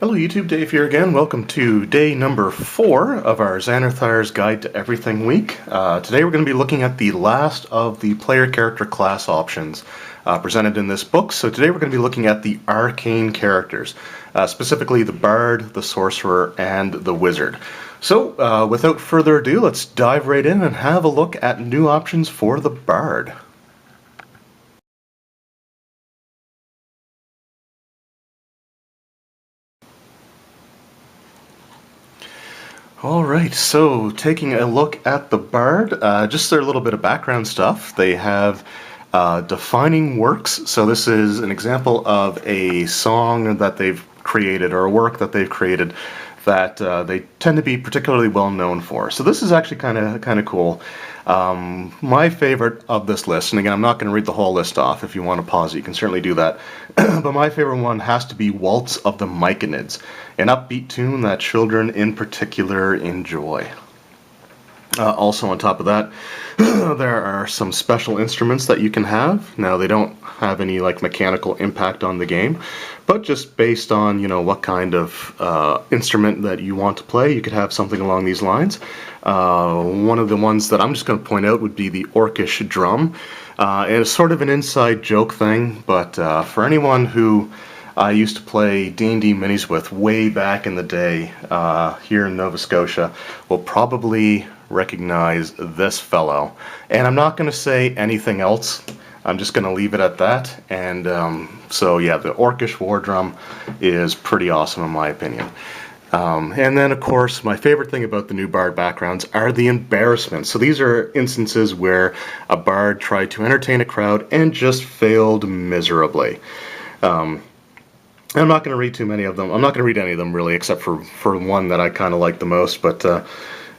Hello YouTube, Dave here again. Welcome to day number 4 of our Xanathar's Guide to Everything week. Today we're going to be looking at the last of the player character class options presented in this book. So today we're going to be looking at the Arcane characters, specifically the Bard, the Sorcerer, and the Wizard. So without further ado, let's dive right in and have a look at new options for the Bard. Alright, so taking a look at the Bard, just a little bit of background stuff. They have defining works, so this is an example of a song that they've created, or a work that they've created, that they tend to be particularly well known for. So this is actually kind of cool. My favorite of this list, and again I'm not going to read the whole list off. If you want to pause it, you can certainly do that. But my favorite one has to be Waltz of the Myconids, an upbeat tune that children in particular enjoy. Also on top of that, there are some special instruments that you can have. Now they don't have any like mechanical impact on the game, but just based on what kind of instrument that you want to play, you could have something along these lines. One of the ones that I'm just going to point out would be the Orcish drum. And it's sort of an inside joke thing, but for anyone who I used to play D&D minis with way back in the day here in Nova Scotia will probably recognize this fellow. And I'm not going to say anything else. I'm just going to leave it at that. And so yeah, the Orcish war drum is pretty awesome in my opinion. And then of course my favorite thing about the new Bard backgrounds are the embarrassments. So these are instances where a Bard tried to entertain a crowd and just failed miserably. I'm not going to read too many of them. I'm not going to read any of them really, except for one that I kind of like the most. But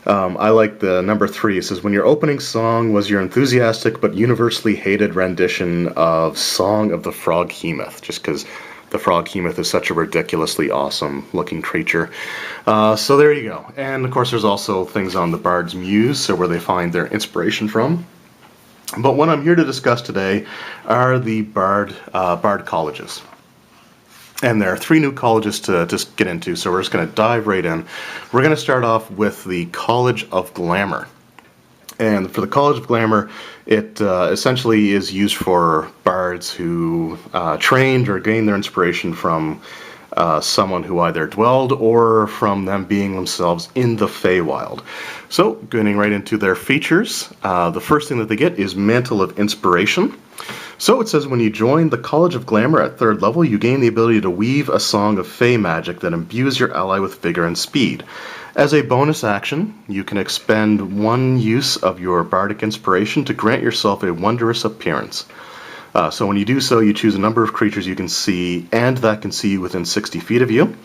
I like the number 3. It says, when your opening song was your enthusiastic but universally hated rendition of Song of the Froghemoth, just because the Froghemoth is such a ridiculously awesome looking creature. So there you go. And of course there's also things on the Bard's Muse, so where they find their inspiration from. But what I'm here to discuss today are the Bard colleges. And there are 3 new colleges to just get into, so we're just going to dive right in. We're going to start off with the College of Glamour. And for the College of Glamour, it essentially is used for bards who trained or gained their inspiration from someone who either dwelled or from them being themselves in the Feywild. So, getting right into their features, the first thing that they get is Mantle of Inspiration. So it says when you join the College of Glamour at 3rd level, you gain the ability to weave a song of Fey magic that imbues your ally with vigor and speed. As a bonus action, you can expend 1 use of your bardic inspiration to grant yourself a wondrous appearance. So when you do so, you choose a number of creatures you can see and that can see within 60 feet of you,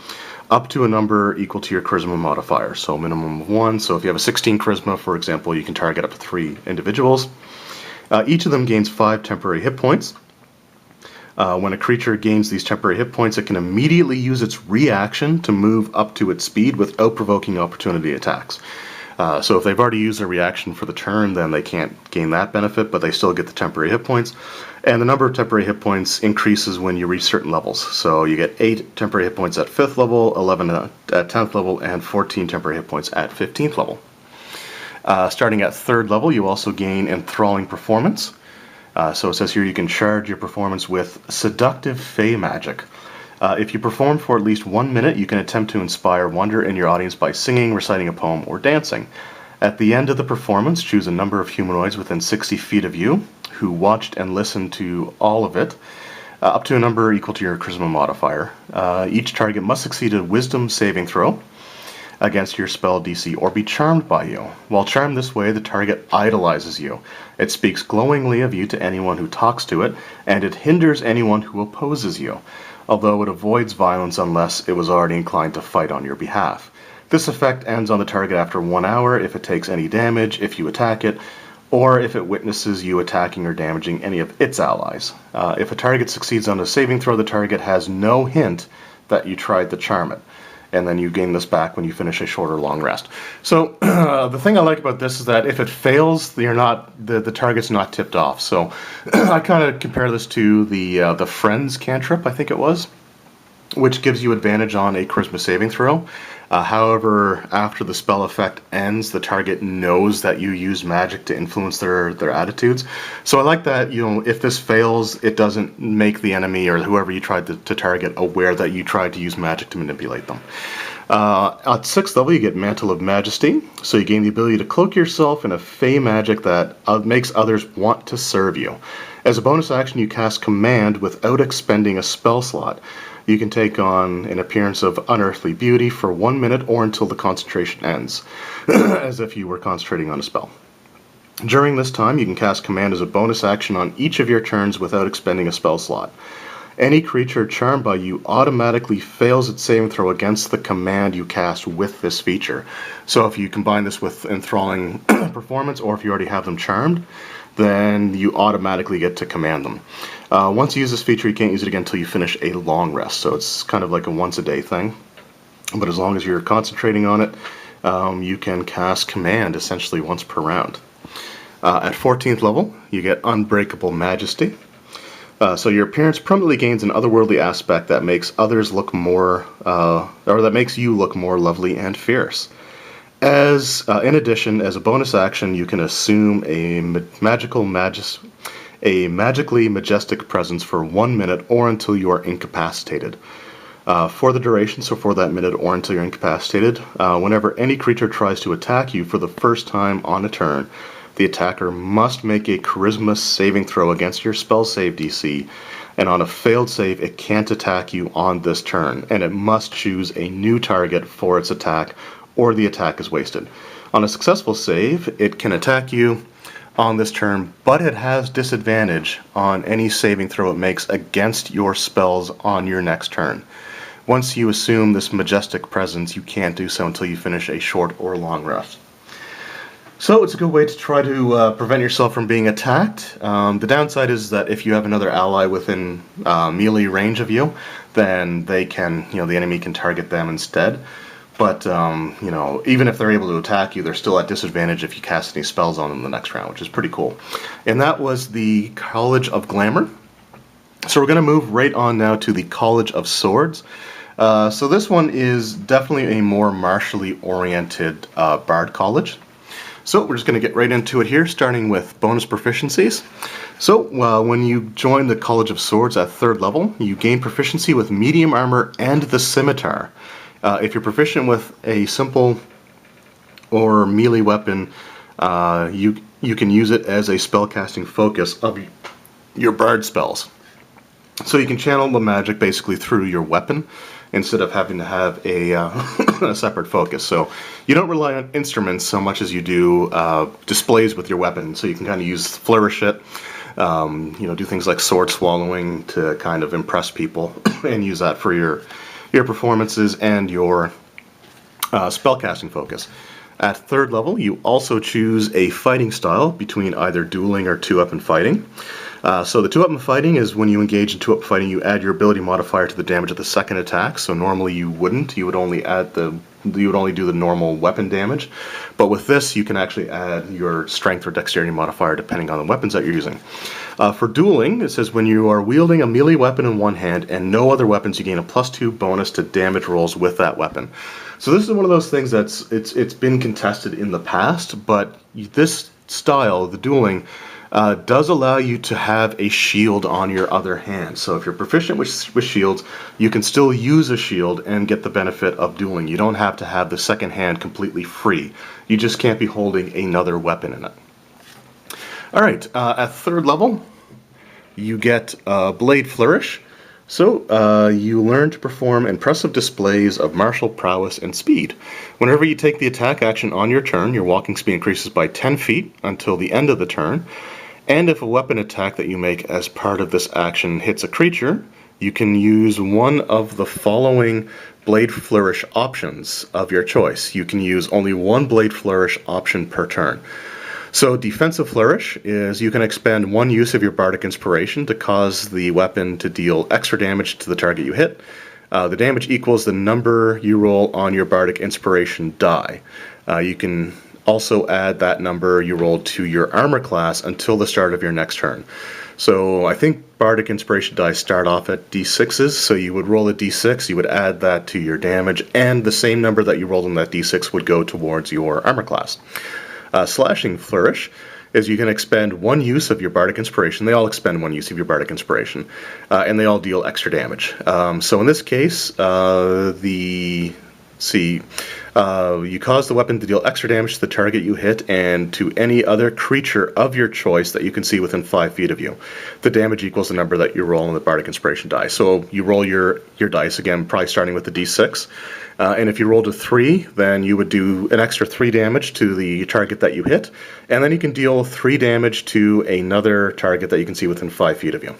up to a number equal to your charisma modifier, so a minimum of 1. So if you have a 16 charisma, for example, you can target up to 3 individuals. Each of them gains 5 temporary hit points. When a creature gains these temporary hit points, it can immediately use its reaction to move up to its speed without provoking opportunity attacks. So if they've already used their reaction for the turn, then they can't gain that benefit, but they still get the temporary hit points. And the number of temporary hit points increases when you reach certain levels. So you get 8 temporary hit points at 5th level, 11 at 10th level, and 14 temporary hit points at 15th level. Starting at 3rd level, you also gain Enthralling Performance. So it says here you can charge your performance with Seductive Fey Magic. If you perform for at least 1 minute, you can attempt to inspire wonder in your audience by singing, reciting a poem, or dancing. At the end of the performance, choose a number of humanoids within 60 feet of you who watched and listened to all of it, up to a number equal to your charisma modifier. Each target must succeed a wisdom saving throw against your spell DC or be charmed by you. While charmed this way, the target idolizes you. It speaks glowingly of you to anyone who talks to it, and it hinders anyone who opposes you, although it avoids violence unless it was already inclined to fight on your behalf. This effect ends on the target after 1 hour if it takes any damage, if you attack it, or if it witnesses you attacking or damaging any of its allies. If a target succeeds on a saving throw, the target has no hint that you tried to charm it. And then you gain this back when you finish a short or long rest. So the thing I like about this is that if it fails, the target's not tipped off. So I kind of compare this to the Friends cantrip, I think it was. which gives you advantage on a charisma saving throw. However, after the spell effect ends, the target knows that you use magic to influence their attitudes. So I like that, if this fails, it doesn't make the enemy or whoever you tried to target aware that you tried to use magic to manipulate them. At 6th level, you get Mantle of Majesty, so you gain the ability to cloak yourself in a fey magic that makes others want to serve you. As a bonus action, you cast Command without expending a spell slot. You can take on an appearance of unearthly beauty for 1 minute or until the concentration ends, as if you were concentrating on a spell. During this time, you can cast Command as a bonus action on each of your turns without expending a spell slot. Any creature charmed by you automatically fails its saving throw against the command you cast with this feature. So if you combine this with Enthralling Performance, or if you already have them charmed, then you automatically get to command them. Once you use this feature, you can't use it again until you finish a long rest, so it's kind of like a once-a-day thing. But as long as you're concentrating on it, you can cast Command essentially once per round. At 14th level, you get Unbreakable Majesty. So your appearance permanently gains an otherworldly aspect that makes others look more, or that makes you look more lovely and fierce. In addition, as a bonus action, you can assume a magically majestic presence for 1 minute or until you are incapacitated. For the duration, so for that minute or until you're incapacitated, whenever any creature tries to attack you for the first time on a turn, the attacker must make a charisma saving throw against your spell save DC, and on a failed save, it can't attack you on this turn, and it must choose a new target for its attack, or the attack is wasted. On a successful save, it can attack you on this turn, but it has disadvantage on any saving throw it makes against your spells on your next turn. Once you assume this majestic presence, you can't do so until you finish a short or long rest. So it's a good way to try to prevent yourself from being attacked. The downside is that if you have another ally within melee range of you, then they can, the enemy can target them instead. But, even if they're able to attack you, they're still at disadvantage if you cast any spells on them the next round, which is pretty cool. And that was the College of Glamour. So we're going to move right on now to the College of Swords. So this one is definitely a more martially oriented Bard College. So we're just going to get right into it here, starting with bonus proficiencies. So when you join the College of Swords at 3rd level, you gain proficiency with medium armor and the scimitar. If you're proficient with a simple or melee weapon, you can use it as a spellcasting focus of your bard spells. So you can channel the magic basically through your weapon instead of having to have a, a separate focus. So you don't rely on instruments so much as you do displays with your weapon. So you can kind of flourish it, do things like sword swallowing to kind of impress people and use that for your performances and your spellcasting focus. At 3rd level, you also choose a fighting style between either dueling or 2-up fighting. So the 2-up fighting is when you engage in 2-up fighting, you add your ability modifier to the damage of the second attack. So normally you wouldn't. You would only do the normal weapon damage. But with this, you can actually add your strength or dexterity modifier depending on the weapons that you're using. For dueling, it says when you are wielding a melee weapon in one hand and no other weapons, you gain a +2 bonus to damage rolls with that weapon. So this is one of those things it's been contested in the past, but this style, the dueling, does allow you to have a shield on your other hand. So if you're proficient with shields, you can still use a shield and get the benefit of dueling. You don't have to have the second hand completely free. You just can't be holding another weapon in it. Alright, at 3rd level, you get Blade Flourish. So you learn to perform impressive displays of martial prowess and speed. Whenever you take the attack action on your turn, your walking speed increases by 10 feet until the end of the turn. And if a weapon attack that you make as part of this action hits a creature, you can use one of the following Blade Flourish options of your choice. You can use only one Blade Flourish option per turn. So Defensive Flourish is you can expend one use of your Bardic Inspiration to cause the weapon to deal extra damage to the target you hit. The damage equals the number you roll on your Bardic Inspiration die. You can also add that number you rolled to your armor class until the start of your next turn. So I think Bardic Inspiration dice start off at d6s, so you would roll a d6, you would add that to your damage, and the same number that you rolled on that d6 would go towards your armor class. Slashing Flourish is you can expend one use of your Bardic Inspiration. They all expend one use of your Bardic Inspiration, and they all deal extra damage. So in this case, you cause the weapon to deal extra damage to the target you hit and to any other creature of your choice that you can see within 5 feet of you. The damage equals the number that you roll on the Bardic Inspiration die. So you roll your dice, again, probably starting with the d6. And if you rolled a 3, then you would do an extra 3 damage to the target that you hit. And then you can deal 3 damage to another target that you can see within 5 feet of you.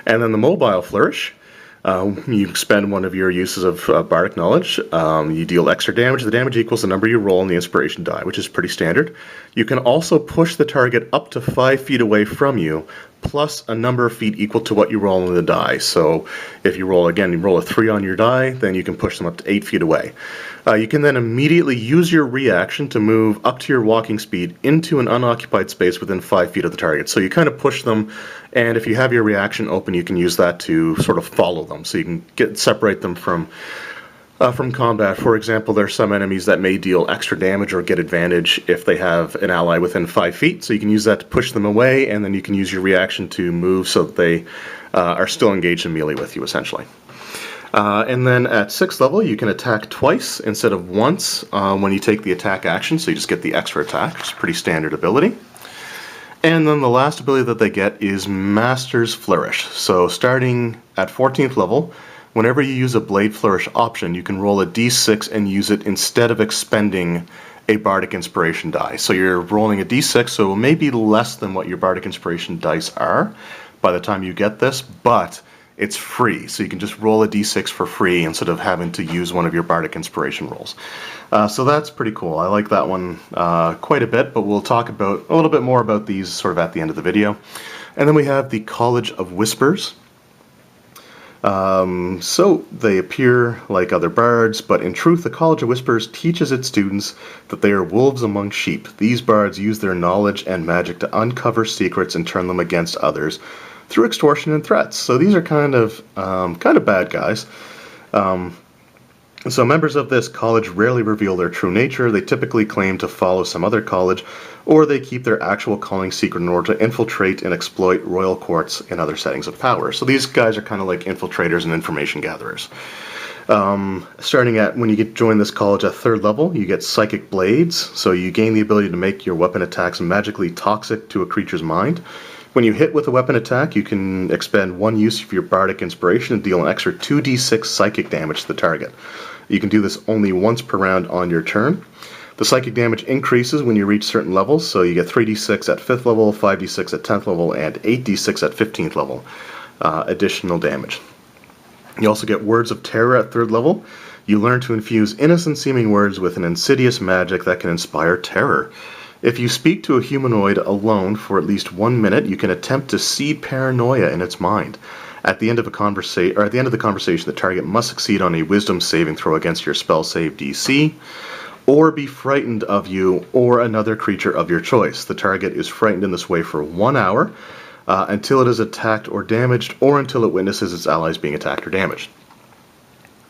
And then the Mobile Flourish. You spend one of your uses of Bardic Knowledge. You deal extra damage. The damage equals the number you roll on the Inspiration die, which is pretty standard. You can also push the target up to 5 feet away from you, plus a number of feet equal to what you roll on the die. So if you roll, again, you roll a 3 on your die, then you can push them up to 8 feet away. You can then immediately use your reaction to move up to your walking speed into an unoccupied space within 5 feet of the target. So you kind of push them, and if you have your reaction open, you can use that to sort of follow them. So you can separate them from combat. For example, there are some enemies that may deal extra damage or get advantage if they have an ally within 5 feet. So you can use that to push them away, and then you can use your reaction to move so that they are still engaged in melee with you, essentially. And then at 6th level, you can attack twice instead of once when you take the attack action, so you just get the extra attack, which is a pretty standard ability. And then the last ability that they get is Master's Flourish. So starting at 14th level, whenever you use a Blade Flourish option, you can roll a d6 and use it instead of expending a Bardic Inspiration die. So you're rolling a d6, so it may be less than what your Bardic Inspiration dice are by the time you get this, but it's free, so you can just roll a d6 for free instead of having to use one of your Bardic Inspiration rolls. So that's pretty cool. I like that one quite a bit, but we'll talk about a little bit more about these sort of at the end of the video. And then we have the College of Whispers. So they appear like other bards, but in truth, the College of Whispers teaches its students that they are wolves among sheep. These bards use their knowledge and magic to uncover secrets and turn them against others through extortion and threats. So these are kind of bad guys. So members of this college rarely reveal their true nature. They typically claim to follow some other college, or they keep their actual calling secret in order to infiltrate and exploit royal courts and other settings of power. So these guys are kind of like infiltrators and information gatherers. Starting at when you join this college at 3rd level, you get Psychic Blades. So you gain the ability to make your weapon attacks magically toxic to a creature's mind. When you hit with a weapon attack, you can expend one use of your Bardic Inspiration and deal an extra 2d6 psychic damage to the target. You can do this only once per round on your turn. The psychic damage increases when you reach certain levels, so you get 3d6 at 5th level, 5d6 at 10th level, and 8d6 at 15th level additional damage. You also get Words of Terror at 3rd level. You learn to infuse innocent-seeming words with an insidious magic that can inspire terror. If you speak to a humanoid alone for at least 1 minute, you can attempt to seed paranoia in its mind. At the end of the conversation, the target must succeed on a Wisdom saving throw against your spell save DC, or be frightened of you or another creature of your choice. The target is frightened in this way for 1 hour, until it is attacked or damaged, or until it witnesses its allies being attacked or damaged.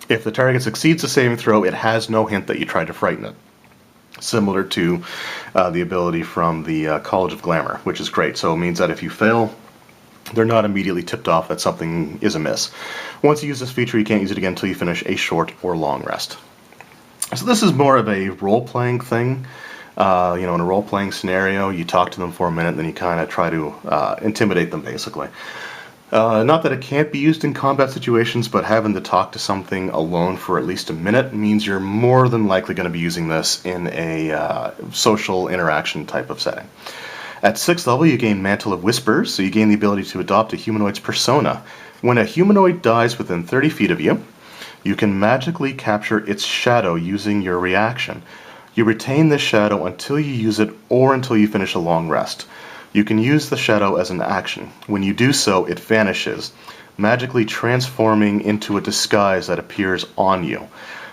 If the target succeeds the saving throw, it has no hint that you tried to frighten it. Similar to the ability from the College of Glamour, which is great. So it means that if you fail, they're not immediately tipped off that something is amiss. Once you use this feature, you can't use it again until you finish a short or long rest. So this is more of a role-playing thing. In a role-playing scenario, you talk to them for a minute, then you kind of try to intimidate them, basically. Not that it can't be used in combat situations, but having to talk to something alone for at least a minute means you're more than likely going to be using this in a social interaction type of setting. At 6th level, you gain Mantle of Whispers, so you gain the ability to adopt a humanoid's persona. When a humanoid dies within 30 feet of you, you can magically capture its shadow using your reaction. You retain this shadow until you use it or until you finish a long rest. You can use the shadow as an action. When you do so, it vanishes, magically transforming into a disguise that appears on you.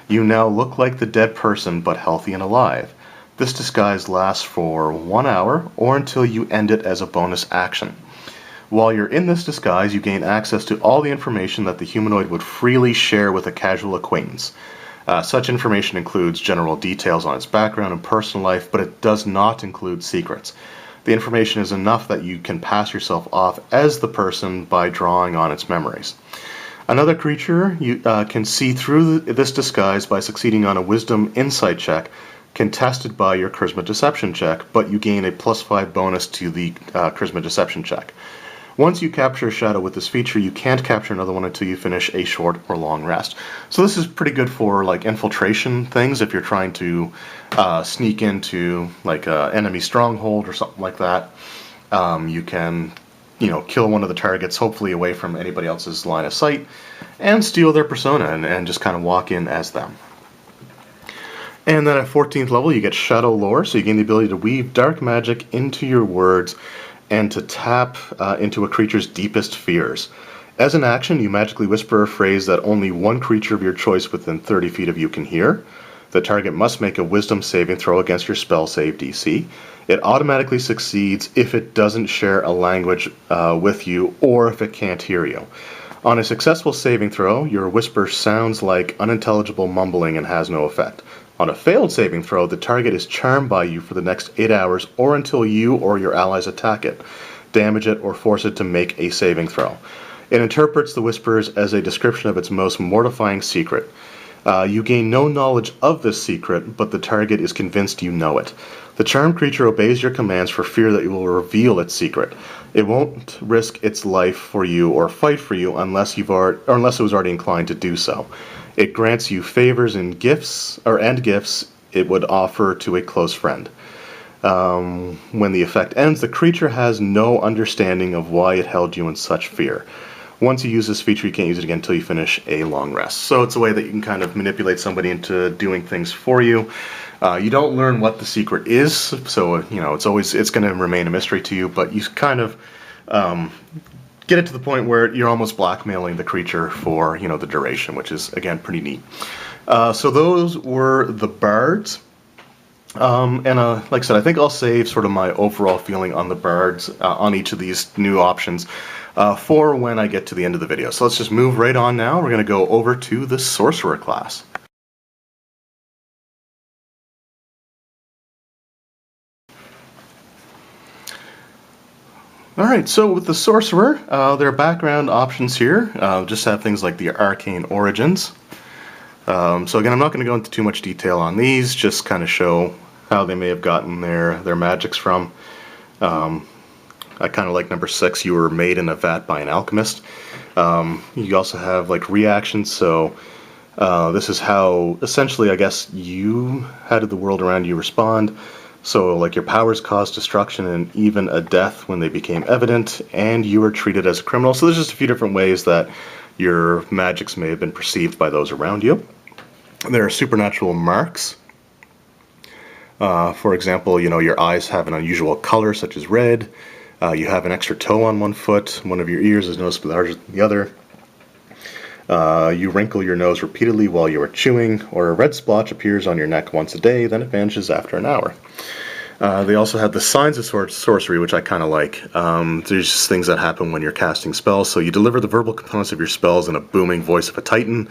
You now look like the dead person, but healthy and alive. This disguise lasts for 1 hour, or until you end it as a bonus action. While you're in this disguise, you gain access to all the information that the humanoid would freely share with a casual acquaintance. Such information includes general details on its background and personal life, but it does not include secrets. The information is enough that you can pass yourself off as the person by drawing on its memories. Another creature you can see through this disguise by succeeding on a Wisdom Insight check, contested by your Charisma Deception check, but you gain a +5 bonus to the Charisma Deception check. Once you capture a shadow with this feature, you can't capture another one until you finish a short or long rest. So this is pretty good for like infiltration things if you're trying to sneak into like an enemy stronghold or something like that. You can, kill one of the targets, hopefully away from anybody else's line of sight, and steal their persona and just kind of walk in as them. And then at 14th level, you get Shadow Lore, so you gain the ability to weave dark magic into your words and to tap into a creature's deepest fears. As an action, you magically whisper a phrase that only one creature of your choice within 30 feet of you can hear. The target must make a Wisdom saving throw against your spell save DC. It automatically succeeds if it doesn't share a language with you or if it can't hear you. On a successful saving throw, your whisper sounds like unintelligible mumbling and has no effect. On a failed saving throw, the target is charmed by you for the next 8 hours or until you or your allies attack it, damage it, or force it to make a saving throw. It interprets the whispers as a description of its most mortifying secret. You gain no knowledge of this secret, but the target is convinced you know it. The charmed creature obeys your commands for fear that you will reveal its secret. It won't risk its life for you or fight for you unless it was already inclined to do so. It grants you favors and gifts it would offer to a close friend. When the effect ends, the creature has no understanding of why it held you in such fear. Once you use this feature, you can't use it again until you finish a long rest. So it's a way that you can kind of manipulate somebody into doing things for you. You don't learn what the secret is, so it's going to remain a mystery to you. But you kind of get it to the point where you're almost blackmailing the creature for the duration, which is again pretty neat. So those were the Bards. Like I said, I think I'll save sort of my overall feeling on the Bards on each of these new options for when I get to the end of the video. So let's just move right on now. We're going to go over to the Sorcerer class. Alright, so with the Sorcerer, their background options here just have things like the Arcane origins. So again, I'm not going to go into too much detail on these, just kind of show how they may have gotten their magics from. I kind of like number 6, you were made in a vat by an alchemist. You also have like reactions, so this is how, essentially, I guess, how did the world around you respond? So like your powers caused destruction and even a death when they became evident, and you were treated as a criminal. So there's just a few different ways that your magics may have been perceived by those around you. There are supernatural marks. For example, your eyes have an unusual color, such as red. You have an extra toe on one foot. One of your ears is noticeably larger than the other. You wrinkle your nose repeatedly while you are chewing, or a red splotch appears on your neck once a day, then it vanishes after an hour. They also have the signs of sorcery, which I kind of like. There's just things that happen when you're casting spells. So you deliver the verbal components of your spells in a booming voice of a titan.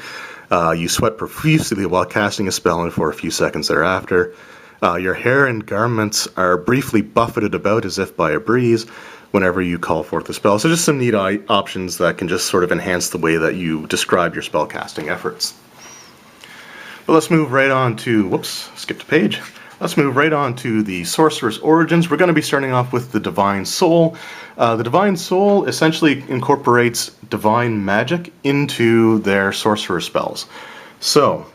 You sweat profusely while casting a spell and for a few seconds thereafter. Your hair and garments are briefly buffeted about as if by a breeze whenever you call forth a spell. So just some neat options that can just sort of enhance the way that you describe your spell casting efforts. But let's move right on to, whoops, skipped a page. Let's move right on to the Sorcerer's origins. We're going to be starting off with the Divine Soul. The Divine Soul essentially incorporates divine magic into their Sorcerer spells. So,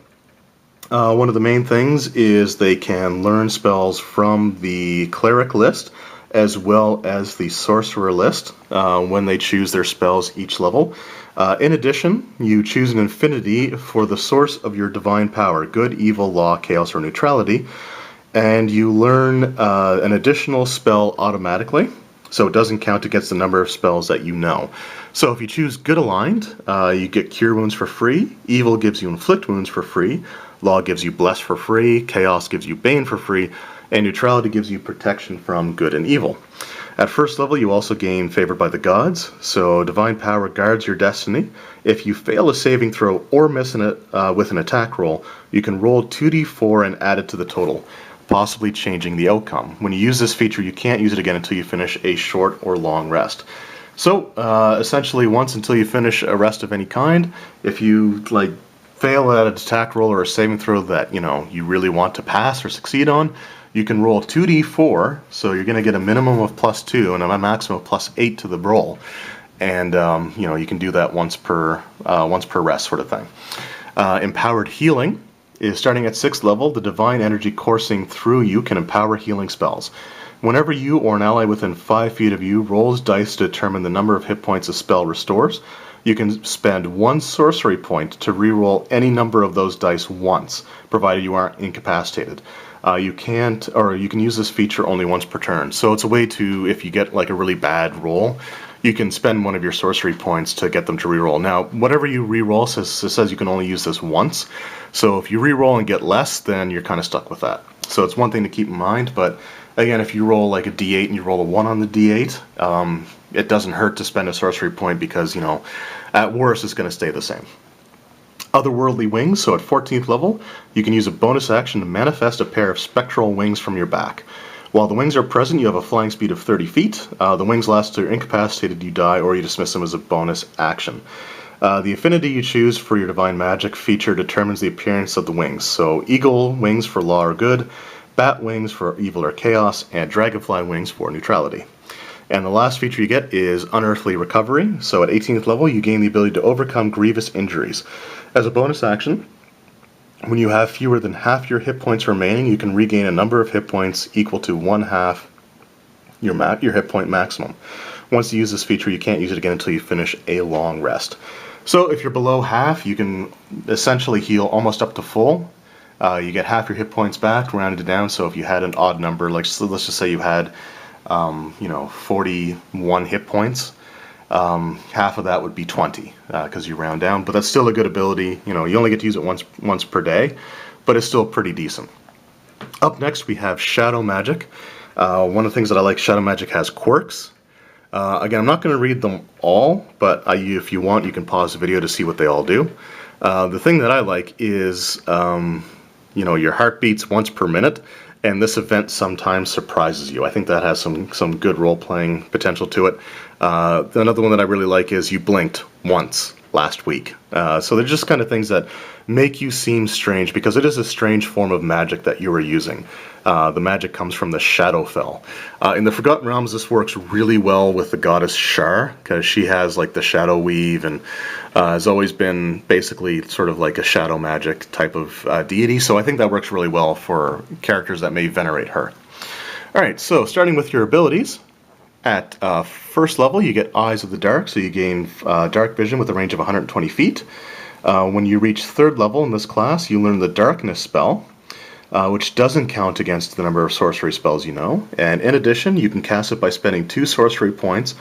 one of the main things is they can learn spells from the Cleric list as well as the Sorcerer list when they choose their spells each level. In addition, you choose an infinity for the source of your divine power, good, evil, law, chaos, or neutrality, and you learn an additional spell automatically, so it doesn't count against the number of spells that you know. So if you choose Good Aligned, you get Cure Wounds for free, Evil gives you Inflict Wounds for free, Law gives you Bless for free, Chaos gives you Bane for free, and Neutrality gives you protection from good and evil. At first level, you also gain Favored by the Gods, so Divine Power guards your destiny. If you fail a saving throw or miss with an attack roll, you can roll 2d4 and add it to the total, possibly changing the outcome. When you use this feature, you can't use it again until you finish a short or long rest. So, essentially, once until you finish a rest of any kind, if you fail at an attack roll or a saving throw that you really want to pass or succeed on, you can roll 2d4, so you're going to get a minimum of +2 and a maximum of +8 to the roll, and you can do that once per rest, sort of thing. Empowered Healing is starting at 6th level. The divine energy coursing through you can empower healing spells. Whenever you or an ally within 5 feet of you rolls dice to determine the number of hit points a spell restores, you can spend 1 sorcery point to reroll any number of those dice once, provided you aren't incapacitated. You can use this feature only once per turn. So it's a way to, if you get a really bad roll, you can spend one of your sorcery points to get them to reroll. Now, whatever you reroll says you can only use this once. So if you reroll and get less, then you're kind of stuck with that. So it's one thing to keep in mind, but again, if you roll a d8 and you roll a 1 on the d8, it doesn't hurt to spend a sorcery point because, at worst, it's going to stay the same. Otherworldly Wings, so at 14th level, you can use a bonus action to manifest a pair of spectral wings from your back. While the wings are present, you have a flying speed of 30 feet. The wings last till you're incapacitated, you die, or you dismiss them as a bonus action. The affinity you choose for your divine magic feature determines the appearance of the wings. So eagle wings for law or good, bat wings for evil or chaos, and dragonfly wings for neutrality. And the last feature you get is Unearthly Recovery. So at 18th level, you gain the ability to overcome grievous injuries. As a bonus action, when you have fewer than half your hit points remaining, you can regain a number of hit points equal to 1/2 your hit point maximum. Once you use this feature, you can't use it again until you finish a long rest. So if you're below half, you can essentially heal almost up to full. You get half your hit points back, rounded down. So if you had an odd number, let's just say you had 41 hit points, half of that would be 20 because you round down, but that's still a good ability. You only get to use it once per day, but it's still pretty decent. Up next we have Shadow Magic. One of the things that I like, Shadow Magic has quirks. Again, I'm not going to read them all, but if you want, you can pause the video to see what they all do. The thing that I like is your heart beats once per minute, and this event sometimes surprises you. I think that has some good role-playing potential to it. Another one that I really like is you blinked once last week. So they're just kind of things that make you seem strange, because it is a strange form of magic that you are using. The magic comes from the Shadowfell. In the Forgotten Realms, this works really well with the goddess Shar, because she has the shadow weave and has always been basically sort of like a shadow magic type of deity. So I think that works really well for characters that may venerate her. Alright, so starting with your abilities. At first level, you get Eyes of the Dark, so you gain dark vision with a range of 120 feet. When you reach 3rd level in this class, you learn the Darkness spell, which doesn't count against the number of sorcery spells you know. And in addition, you can cast it by spending 2 sorcery points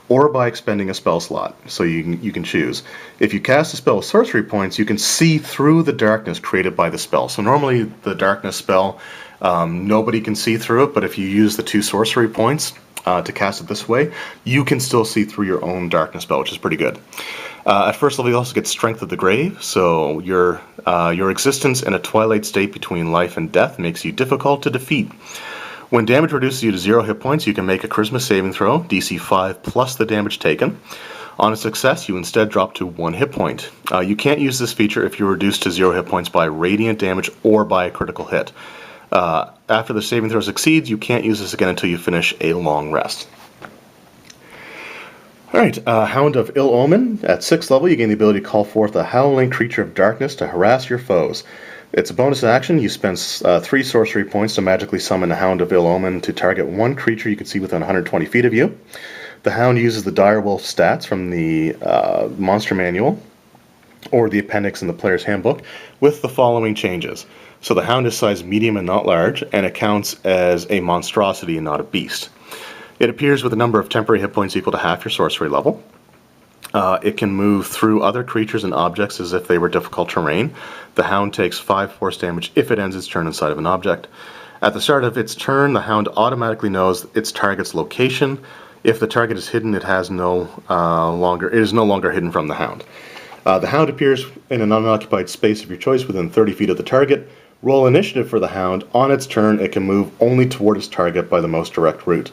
or by expending a spell slot, so you can choose. If you cast a spell with sorcery points, you can see through the darkness created by the spell. So normally the Darkness spell, nobody can see through it, but if you use the 2 sorcery points to cast it this way, you can still see through your own darkness spell, which is pretty good. At first level, you also get Strength of the Grave, so your existence in a twilight state between life and death makes you difficult to defeat. When damage reduces you to 0 hit points, you can make a Charisma saving throw, DC 5 plus the damage taken. On a success, you instead drop to 1 hit point. You can't use this feature if you're reduced to 0 hit points by radiant damage or by a critical hit. After the saving throw succeeds, you can't use this again until you finish a long rest. Alright, Hound of Ill Omen. At 6th level, you gain the ability to call forth a howling creature of darkness to harass your foes. It's a bonus action. You spend 3 sorcery points to magically summon a Hound of Ill Omen to target one creature you can see within 120 feet of you. The Hound uses the Direwolf stats from the Monster Manual, or the appendix in the player's handbook, with the following changes. So the Hound is size medium and not large, and it counts as a monstrosity and not a beast. It appears with a number of temporary hit points equal to half your sorcery level. It can move through other creatures and objects as if they were difficult terrain. The Hound takes 5 force damage if it ends its turn inside of an object. At the start of its turn, the Hound automatically knows its target's location. If the target is hidden, it is no longer hidden from the Hound. The Hound appears in an unoccupied space of your choice within 30 feet of the target. Roll initiative for the Hound. On its turn, it can move only toward its target by the most direct route.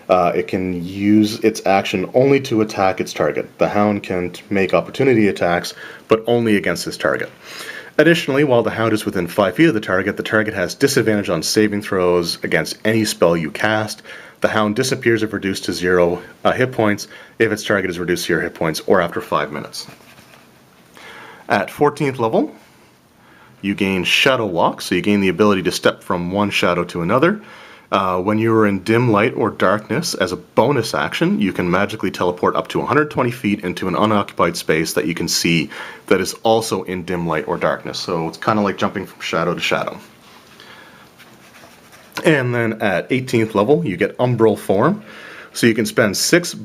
It can use its action only to attack its target. The Hound can make opportunity attacks, but only against its target. Additionally, while the Hound is within 5 feet of the target has disadvantage on saving throws against any spell you cast. The Hound disappears if reduced to 0 hit points, if its target is reduced to 0 hit points, or after 5 minutes. At 14th level, you gain Shadow Walk, so you gain the ability to step from one shadow to another. When you are in dim light or darkness, as a bonus action, you can magically teleport up to 120 feet into an unoccupied space that you can see that is also in dim light or darkness. So it's kind of like jumping from shadow to shadow. And then at 18th level, you get Umbral Form. So you can spend 6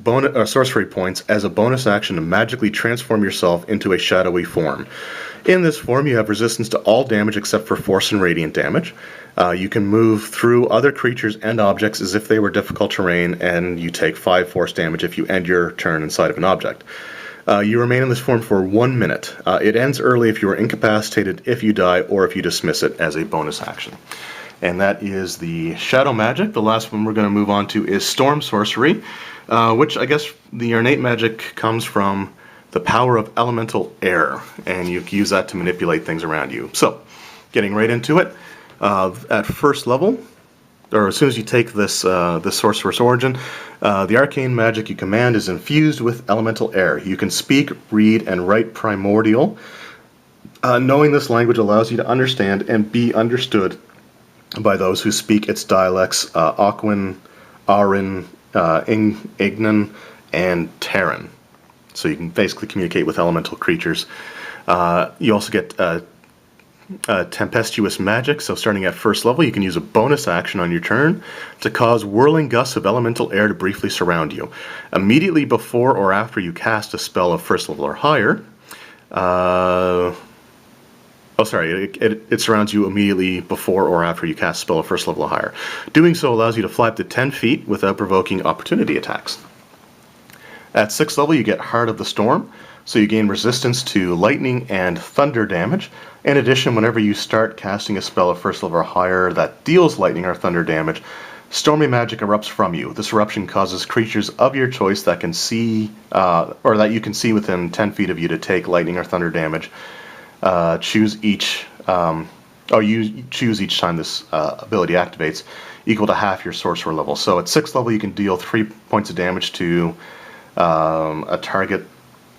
sorcery points as a bonus action to magically transform yourself into a shadowy form. In this form, you have resistance to all damage except for force and radiant damage. You can move through other creatures and objects as if they were difficult terrain, and you take 5 force damage if you end your turn inside of an object. You remain in this form for 1 minute. It ends early if you are incapacitated, if you die, or if you dismiss it as a bonus action. And that is the Shadow Magic. The last one we're going to move on to is Storm Sorcery, which I guess the Ornate Magic comes from the power of elemental air, and you can use that to manipulate things around you. So, getting right into it, at first level, or as soon as you take this Sorcerer's Origin, the arcane magic you command is infused with elemental air. You can speak, read, and write Primordial. Knowing this language allows you to understand and be understood by those who speak its dialects, Aquan, Arin, Ignan, and Terran. So you can basically communicate with elemental creatures. You also get tempestuous magic, so starting at first level, you can use a bonus action on your turn to cause whirling gusts of elemental air to briefly surround you. Immediately before or after you cast a spell of first level or higher, it surrounds you immediately before or after you cast a spell of first level or higher. Doing so allows you to fly up to 10 feet without provoking opportunity attacks. At 6th level, you get Heart of the Storm, so you gain resistance to lightning and thunder damage. In addition, whenever you start casting a spell of first level or higher that deals lightning or thunder damage, stormy magic erupts from you. This eruption causes creatures of your choice that can see, or that you can see within 10 feet of you to take lightning or thunder damage. You choose each time this ability activates, equal to half your sorcerer level. So at 6th level, you can deal 3 points of damage to a target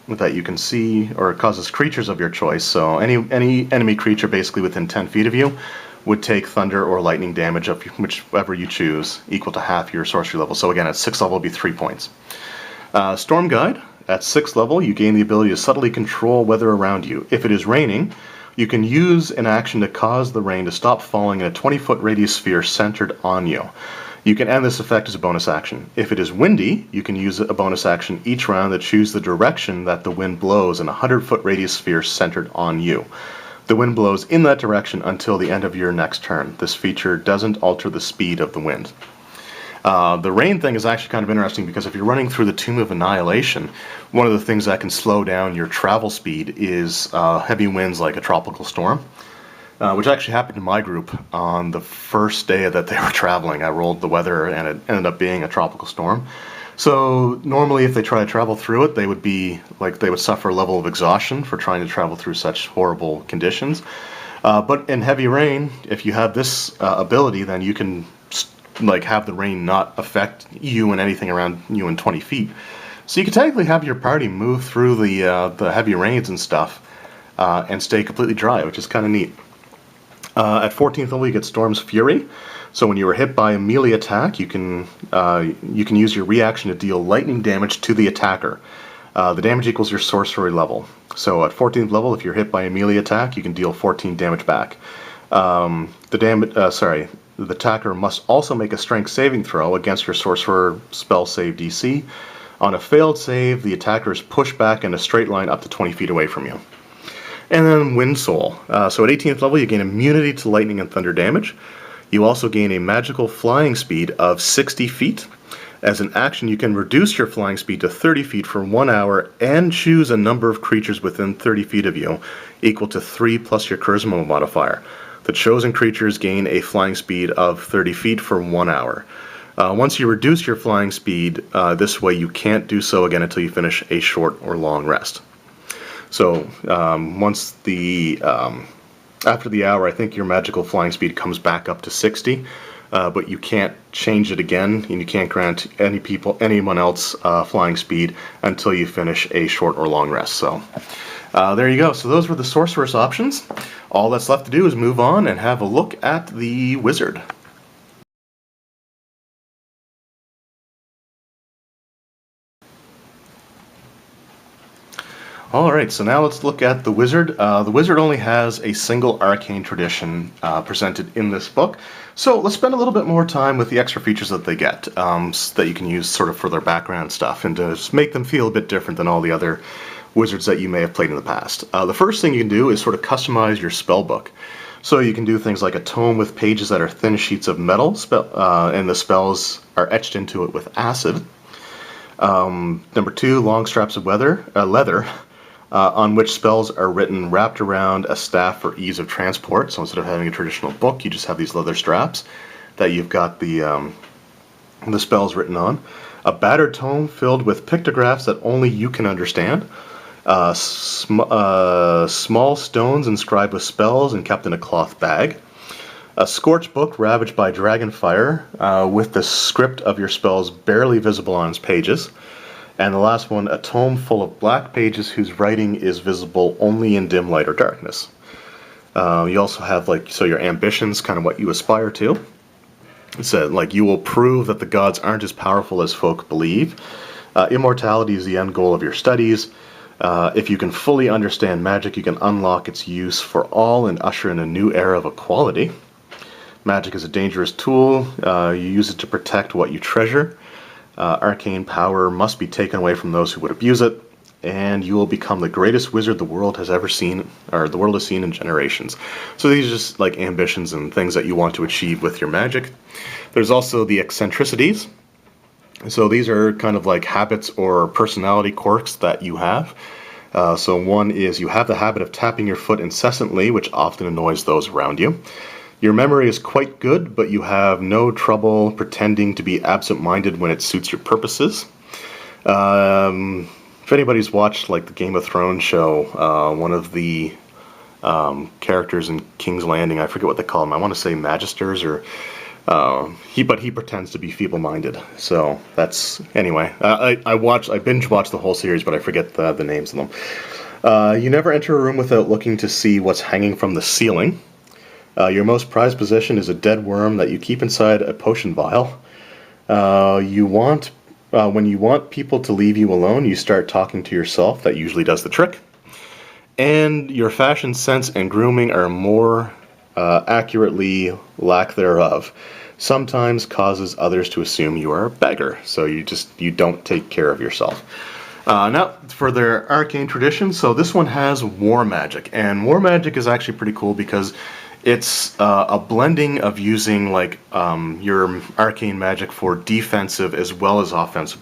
that you can see, or it causes creatures of your choice. So any enemy creature basically within 10 feet of you would take thunder or lightning damage of whichever you choose, equal to half your sorcery level. So again, at 6th level, it'll be 3 points. Storm Guide. At 6th level, you gain the ability to subtly control weather around you. If it is raining, you can use an action to cause the rain to stop falling in a 20-foot radius sphere centered on you. You can end this effect as a bonus action. If it is windy, you can use a bonus action each round to choose the direction that the wind blows in a 100-foot radius sphere centered on you. The wind blows in that direction until the end of your next turn. This feature doesn't alter the speed of the wind. The rain thing is actually kind of interesting because if you're running through the Tomb of Annihilation, one of the things that can slow down your travel speed is heavy winds like a tropical storm, which actually happened to my group on the first day that they were traveling. I rolled the weather and it ended up being a tropical storm. So normally if they try to travel through it, they would suffer a level of exhaustion for trying to travel through such horrible conditions. But in heavy rain, if you have this ability, then you can have the rain not affect you and anything around you in 20 feet. So you can technically have your party move through the heavy rains and stuff and stay completely dry, which is kind of neat. At 14th level, you get Storm's Fury. So when you are hit by a melee attack, you can use your reaction to deal lightning damage to the attacker. The damage equals your sorcery level. So at 14th level, if you're hit by a melee attack, you can deal 14 damage back. The attacker must also make a strength saving throw against your sorcerer spell save DC. On a failed save, the attacker is pushed back in a straight line up to 20 feet away from you. And then Wind Soul. So at 18th level, you gain immunity to lightning and thunder damage. You also gain a magical flying speed of 60 feet. As an action, you can reduce your flying speed to 30 feet for 1 hour and choose a number of creatures within 30 feet of you, equal to 3 plus your charisma modifier. The chosen creatures gain a flying speed of 30 feet for 1 hour. Once you reduce your flying speed this way, you can't do so again until you finish a short or long rest. So after the hour, I think your magical flying speed comes back up to 60, but you can't change it again, and you can't grant anyone else flying speed until you finish a short or long rest. So there you go. So those were the Sorceress options. All that's left to do is move on and have a look at the Wizard. Alright, so now let's look at the Wizard. The Wizard only has a single arcane tradition presented in this book, so let's spend a little bit more time with the extra features that they get that you can use sort of for their background stuff and to make them feel a bit different than all the other wizards that you may have played in the past. The first thing you can do is sort of customize your spell book. So you can do things like a tome with pages that are thin sheets of metal, and the spells are etched into it with acid. Number 2, long straps of leather, on which spells are written wrapped around a staff for ease of transport. So instead of having a traditional book, you just have these leather straps that you've got the spells written on. A battered tome filled with pictographs that only you can understand. Small stones inscribed with spells and kept in a cloth bag. A scorched book ravaged by dragon fire with the script of your spells barely visible on its pages. And the last one, a tome full of black pages whose writing is visible only in dim light or darkness. You also have your ambitions, kind of what you aspire to. It said, you will prove that the gods aren't as powerful as folk believe. Immortality is the end goal of your studies. If you can fully understand magic, you can unlock its use for all and usher in a new era of equality. Magic is a dangerous tool. You use it to protect what you treasure. Arcane power must be taken away from those who would abuse it, and you will become the greatest wizard the world has ever seen, or the world has seen in generations. So these are just ambitions and things that you want to achieve with your magic. There's also the eccentricities. So these are kind of like habits or personality quirks that you have. So one is you have the habit of tapping your foot incessantly, which often annoys those around you. Your memory is quite good, but you have no trouble pretending to be absent-minded when it suits your purposes. If anybody's watched the Game of Thrones show, one of the characters in King's Landing, I forget what they call him. I want to say Magisters, or he pretends to be feeble-minded. So that's anyway. I binge watched the whole series, but I forget the names of them. You never enter a room without looking to see what's hanging from the ceiling. Your most prized possession is a dead worm that you keep inside a potion vial. When you want people to leave you alone, you start talking to yourself. That usually does the trick. And your fashion sense and grooming are more accurately lack thereof. Sometimes causes others to assume you are a beggar. So you don't take care of yourself. Now, for their arcane tradition, so this one has war magic. And war magic is actually pretty cool because it's a blending of using your arcane magic for defensive as well as offensive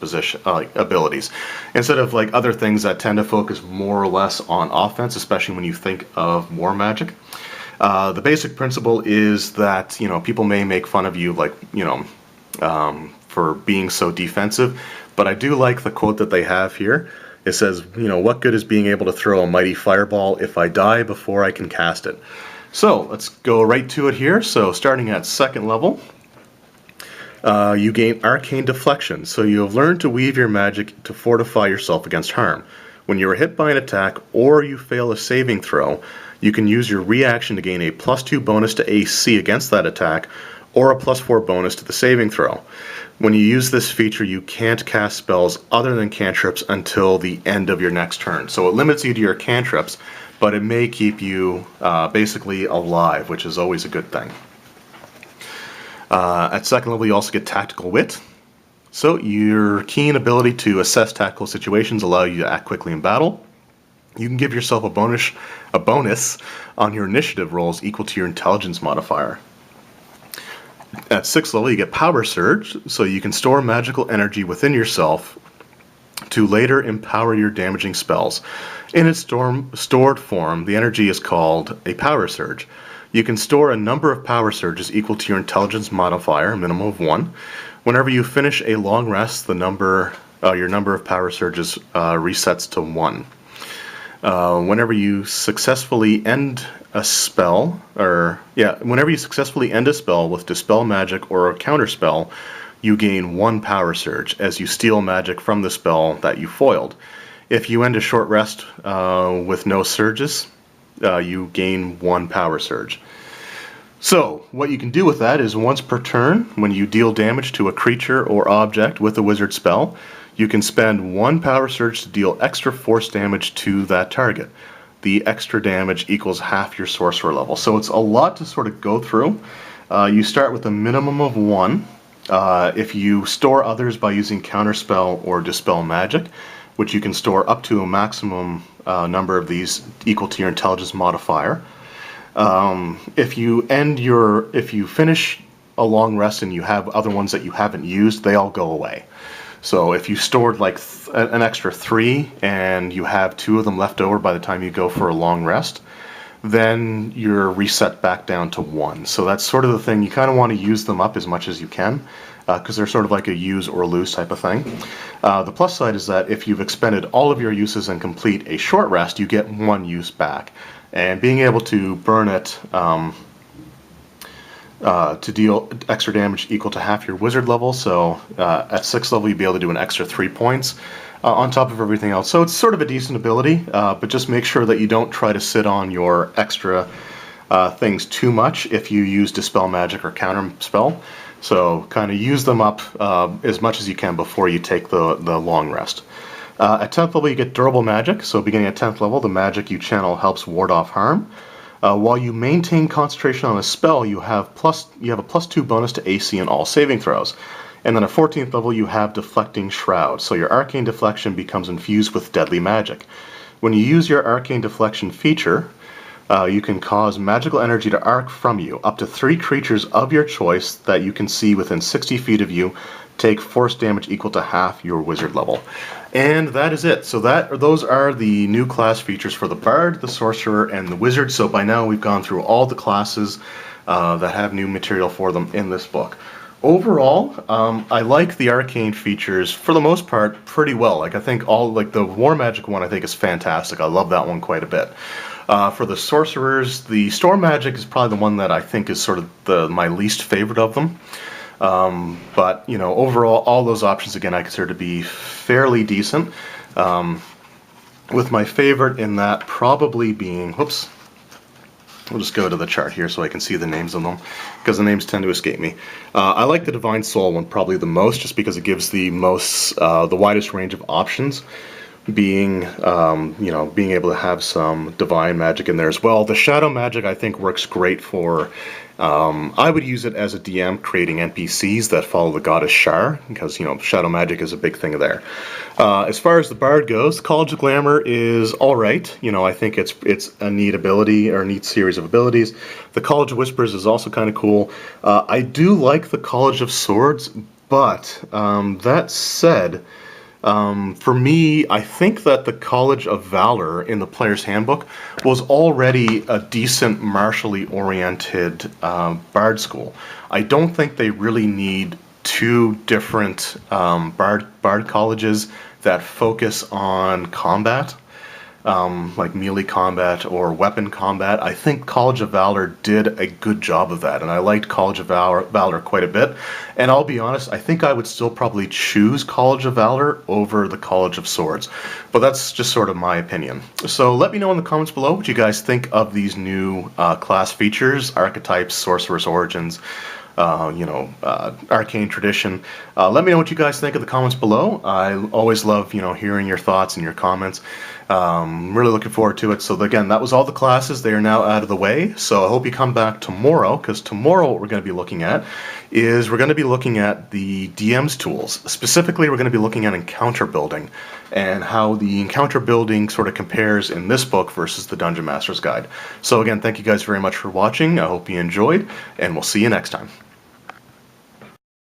abilities, instead of other things that tend to focus more or less on offense, especially when you think of war magic. The basic principle is that people may make fun of you for being so defensive, but I do like the quote that they have here. It says, what good is being able to throw a mighty fireball if I die before I can cast it? So let's go right to it here. So starting at 2nd level, you gain Arcane Deflection. So you have learned to weave your magic to fortify yourself against harm. When you are hit by an attack or you fail a saving throw, you can use your reaction to gain a +2 bonus to AC against that attack, or a +4 bonus to the saving throw. When you use this feature, you can't cast spells other than cantrips until the end of your next turn. So it limits you to your cantrips, but it may keep you basically alive, which is always a good thing. At 2nd level, you also get Tactical Wit. So your keen ability to assess tactical situations allow you to act quickly in battle. You can give yourself a bonus on your initiative rolls equal to your intelligence modifier. At 6th level, you get Power Surge, so you can store magical energy within yourself to later empower your damaging spells. In its stored form, the energy is called a Power Surge. You can store a number of Power Surges equal to your intelligence modifier, a minimum of 1. Whenever you finish a long rest, your number of Power Surges resets to 1. Whenever you successfully end a spell, whenever you successfully end a spell with Dispel Magic or a counterspell, you gain 1 Power Surge as you steal magic from the spell that you foiled. If you end a short rest with no surges, you gain 1 Power Surge. So, what you can do with that is once per turn, when you deal damage to a creature or object with a wizard spell, you can spend 1 Power Surge to deal extra force damage to that target. The extra damage equals half your sorcerer level. So it's a lot to sort of go through. You start with a minimum of 1. If you store others by using Counterspell or Dispel Magic, which you can store up to a maximum number of these equal to your intelligence modifier. If you finish a long rest and you have other ones that you haven't used, they all go away. So if you stored like an extra 3 and you have 2 of them left over by the time you go for a long rest, then you're reset back down to 1. So that's sort of the thing. You kind of want to use them up as much as you can because they're sort of like a use or lose type of thing. The plus side is that if you've expended all of your uses and complete a short rest, you get 1 use back. And being able to burn it to deal extra damage equal to half your wizard level, so at 6th level you'd be able to do an extra 3 points on top of everything else. So it's sort of a decent ability, but just make sure that you don't try to sit on your extra things too much if you use Dispel Magic or Counter Spell. So kind of use them up as much as you can before you take the long rest. At 10th level you get Durable Magic, so beginning at 10th level the magic you channel helps ward off harm. While you maintain concentration on a spell, you have a +2 bonus to AC and all saving throws. And then at 14th level, you have Deflecting Shroud, so your Arcane Deflection becomes infused with deadly magic. When you use your Arcane Deflection feature, you can cause magical energy to arc from you. Up to 3 creatures of your choice that you can see within 60 feet of you take force damage equal to half your wizard level. And that is it. So those are the new class features for the Bard, the Sorcerer, and the Wizard. So by now we've gone through all the classes that have new material for them in this book. Overall, I like the Arcane features for the most part pretty well. Like I think the War Magic one I think is fantastic. I love that one quite a bit. For the Sorcerers, the Storm Magic is probably the one that I think is sort of my least favorite of them. But, you know, overall, all those options, again, I consider to be fairly decent. With my favorite in that probably being, whoops, we'll just go to the chart here so I can see the names of them, because the names tend to escape me. I like the Divine Soul one probably the most, just because it gives the widest range of options. Being able to have some divine magic in there as well. The shadow magic I think works great for, I would use it as a DM creating NPCs that follow the goddess Shar, because, you know, shadow magic is a big thing there. As far as the Bard goes, College of Glamour is alright. You know, I think it's a neat ability, or a neat series of abilities. The College of Whispers is also kind of cool. I do like the College of Swords, but that said, for me, I think that the College of Valor in the Player's Handbook was already a decent martially oriented Bard school. I don't think they really need 2 different Bard colleges that focus on combat, like melee combat or weapon combat. I think College of Valor did a good job of that, and I liked College of Valor quite a bit. And I'll be honest, I think I would still probably choose College of Valor over the College of Swords. But that's just sort of my opinion. So let me know in the comments below what you guys think of these new class features, archetypes, sorcerer's origins, Arcane tradition. Let me know what you guys think in the comments below. I always love, hearing your thoughts and your comments. Really looking forward to it. So again, that was all the classes. They are now out of the way. So I hope you come back tomorrow, because tomorrow what we're going to be looking at is the DM's tools. Specifically, we're going to be looking at encounter building and how the encounter building sort of compares in this book versus the Dungeon Master's Guide. So again, thank you guys very much for watching. I hope you enjoyed, and we'll see you next time.